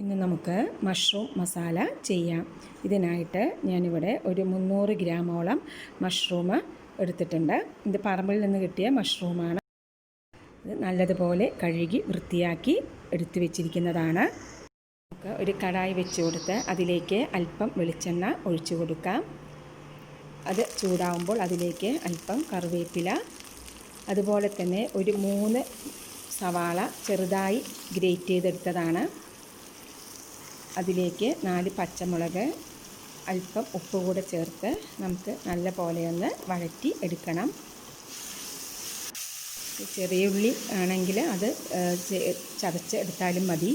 ഇന്ന് നമുക്ക് മഷ്റൂം മസാല ചെയ്യാം. ഇതിനായിട്ട് ഞാനിവിടെ ഒരു 300 ഗ്രാമോളം മഷ്റൂം എടുത്തിട്ടുണ്ട്. ഇത് പറമ്പിൽ നിന്ന് കിട്ടിയ മഷ്റൂമാണ്. ഇത് നല്ലതുപോലെ കഴുകി വൃത്തിയാക്കി എടുത്തു വെച്ചിരിക്കുന്നതാണ്. നമുക്ക് ഒരു കടായി വെച്ച് കൊടുത്ത് അതിലേക്ക് അല്പം വെളിച്ചെണ്ണ ഒഴിച്ചു കൊടുക്കാം. അത് ചൂടാവുമ്പോൾ അതിലേക്ക് അല്പം കറിവേപ്പില, അതുപോലെ തന്നെ ഒരു 3 സവാള ചെറുതായി ഗ്രേറ്റ് ചെയ്തെടുത്തതാണ്. അതിലേക്ക് 4 പച്ചമുളക്, അല്പം ഉപ്പ് കൂടെ ചേർത്ത് നമുക്ക് നല്ല പോലെ ഒന്ന് വഴറ്റി എടുക്കണം. ചെറിയ ഉള്ളി ആണെങ്കിൽ അത് ചതച്ച് എടുത്താലും മതി.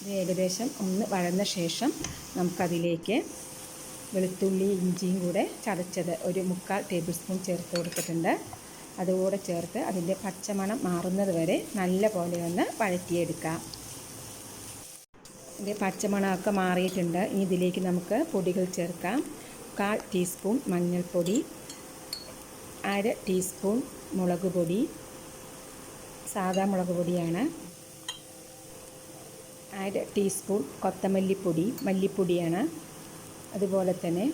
ഇത് ഏകദേശം ഒന്ന് വഴന്ന ശേഷം നമുക്കതിലേക്ക് വെളുത്തുള്ളി ഇഞ്ചിയും കൂടെ ചതച്ചത് ഒരു 3/4 ടേബിൾ സ്പൂൺ ചേർത്ത് കൊടുത്തിട്ടുണ്ട്. അതുകൂടെ ചേർത്ത് അതിൻ്റെ പച്ചമണം മാറുന്നത് വരെ നല്ല പോലെ ഒന്ന് വഴറ്റിയെടുക്കാം. ഇതിൻ്റെ പച്ചമണമൊക്കെ മാറിയിട്ടുണ്ട്. ഇനി ഇതിലേക്ക് നമുക്ക് പൊടികൾ ചേർക്കാം. 1/4 ടീസ്പൂൺ മഞ്ഞൾപ്പൊടി, 1/2 ടീസ്പൂൺ മുളക് പൊടി, സാദാ മുളക് പൊടിയാണ്, 1/2 ടീസ്പൂൺ കൊത്തമല്ലിപ്പൊടി, മല്ലിപ്പൊടിയാണ്. അതുപോലെ തന്നെ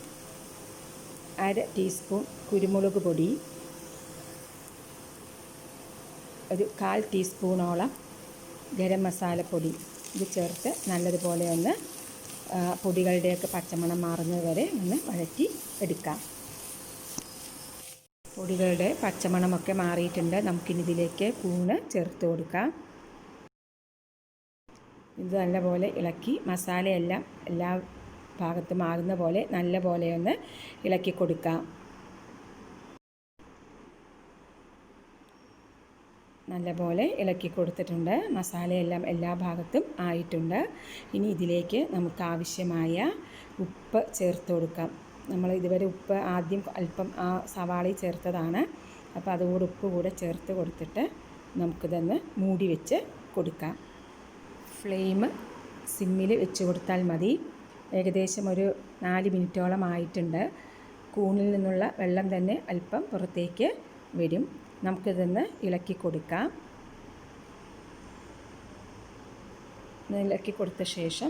1/2 ടീസ്പൂൺ കുരുമുളക് പൊടി, ഒരു 1/4 ടീസ്പൂണോളം ഗരം മസാലപ്പൊടി. ഇത് ചേർത്ത് നല്ലതുപോലെ ഒന്ന് പൊടികളുടെയൊക്കെ പച്ചമണം മാറുന്നത് വരെ ഒന്ന് വഴറ്റി എടുക്കാം. പൊടികളുടെ പച്ചമണമൊക്കെ മാറിയിട്ടുണ്ട്. നമുക്കിനി ഇതിലേക്ക് കൂണ് ചേർത്ത് കൊടുക്കാം. ഇത് നല്ലപോലെ ഇളക്കി മസാലയെല്ലാം എല്ലാ ഭാഗത്തും ആകുന്ന പോലെ നല്ല പോലെ ഒന്ന് ഇളക്കി കൊടുക്കാം. നല്ലപോലെ ഇളക്കി കൊടുത്തിട്ടുണ്ട്. മസാലയെല്ലാം എല്ലാ ഭാഗത്തും ആയിട്ടുണ്ട്. ഇനി ഇതിലേക്ക് നമുക്ക് ആവശ്യമായ ഉപ്പ് ചേർത്ത് കൊടുക്കാം. നമ്മൾ ഇതുവരെ ഉപ്പ് ആദ്യം അല്പം ആ സവാളയിൽ ചേർത്തതാണ്. അപ്പോൾ അതുകൂടെ ഉപ്പ് കൂടെ ചേർത്ത് കൊടുത്തിട്ട് നമുക്കിതൊന്ന് മൂടി വെച്ച് കൊടുക്കാം. ഫ്ലെയിം സിമ്മിൽ വെച്ച് കൊടുത്താൽ മതി. ഏകദേശം ഒരു 4 മിനിറ്റോളം ആയിട്ടുണ്ട്. കൂണിൽ നിന്നുള്ള വെള്ളം തന്നെ അല്പം പുറത്തേക്ക് വരും. നമുക്കിതൊന്ന് ഇളക്കി കൊടുക്കാം. ഇളക്കി കൊടുത്ത ശേഷം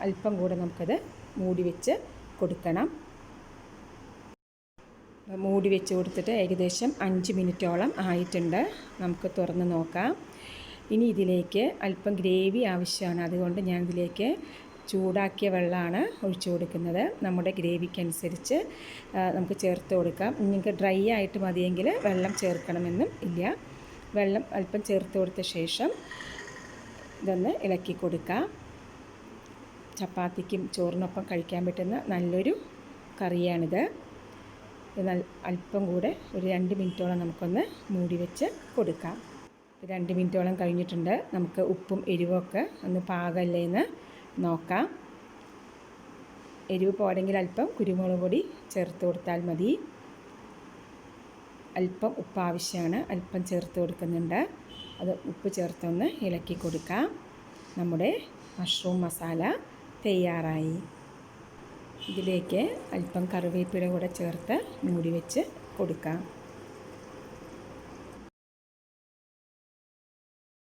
അല്പം കൂടെ നമുക്കത് മൂടി വെച്ച് കൊടുക്കണം. മൂടി വെച്ച് കൊടുത്തിട്ട് ഏകദേശം 5 മിനിറ്റോളം ആയിട്ടുണ്ട്. നമുക്ക് തുറന്ന് നോക്കാം. ഇനി ഇതിലേക്ക് അല്പം ഗ്രേവി ആവശ്യമാണ്. അതുകൊണ്ട് ഞാൻ ഇതിലേക്ക് ചൂടാക്കിയ വെള്ളമാണ് ഒഴിച്ചു കൊടുക്കുന്നത്. നമ്മുടെ ഗ്രേവിക്കനുസരിച്ച് നമുക്ക് ചേർത്ത് കൊടുക്കാം. നിങ്ങൾക്ക് ഡ്രൈ ആയിട്ട് മതിയെങ്കിൽ വെള്ളം ചേർക്കണമെന്നും ഇല്ല. വെള്ളം അല്പം ചേർത്ത് കൊടുത്ത ശേഷം ഇതൊന്ന് ഇളക്കി കൊടുക്കാം. ചപ്പാത്തിക്കും ചോറിനൊപ്പം കഴിക്കാൻ പറ്റുന്ന നല്ലൊരു കറിയാണിത്. അല്പം കൂടെ ഒരു 2 മിനിറ്റോളം നമുക്കൊന്ന് മൂടി വെച്ച് കൊടുക്കാം. 2 മിനിറ്റോളം കഴിഞ്ഞിട്ടുണ്ട്. നമുക്ക് ഉപ്പും എരിവൊക്കെ ഒന്ന് പാകമല്ലേ എന്ന് നോക്കാം. എരിവ് പോരെങ്കിൽ അല്പം കുരുമുളക് പൊടി ചേർത്ത് കൊടുത്താൽ മതി. അല്പം ഉപ്പ് ആവശ്യമാണ്, അല്പം ചേർത്ത് കൊടുക്കുന്നുണ്ട്. അത് ഉപ്പ് ചേർത്തൊന്ന് ഇളക്കി കൊടുക്കാം. നമ്മുടെ മഷ്റൂം മസാല തയ്യാറായി. ഇതിലേക്ക് അല്പം കറിവേപ്പില കൂടെ ചേർത്ത് മൂടി വെച്ച് കൊടുക്കാം.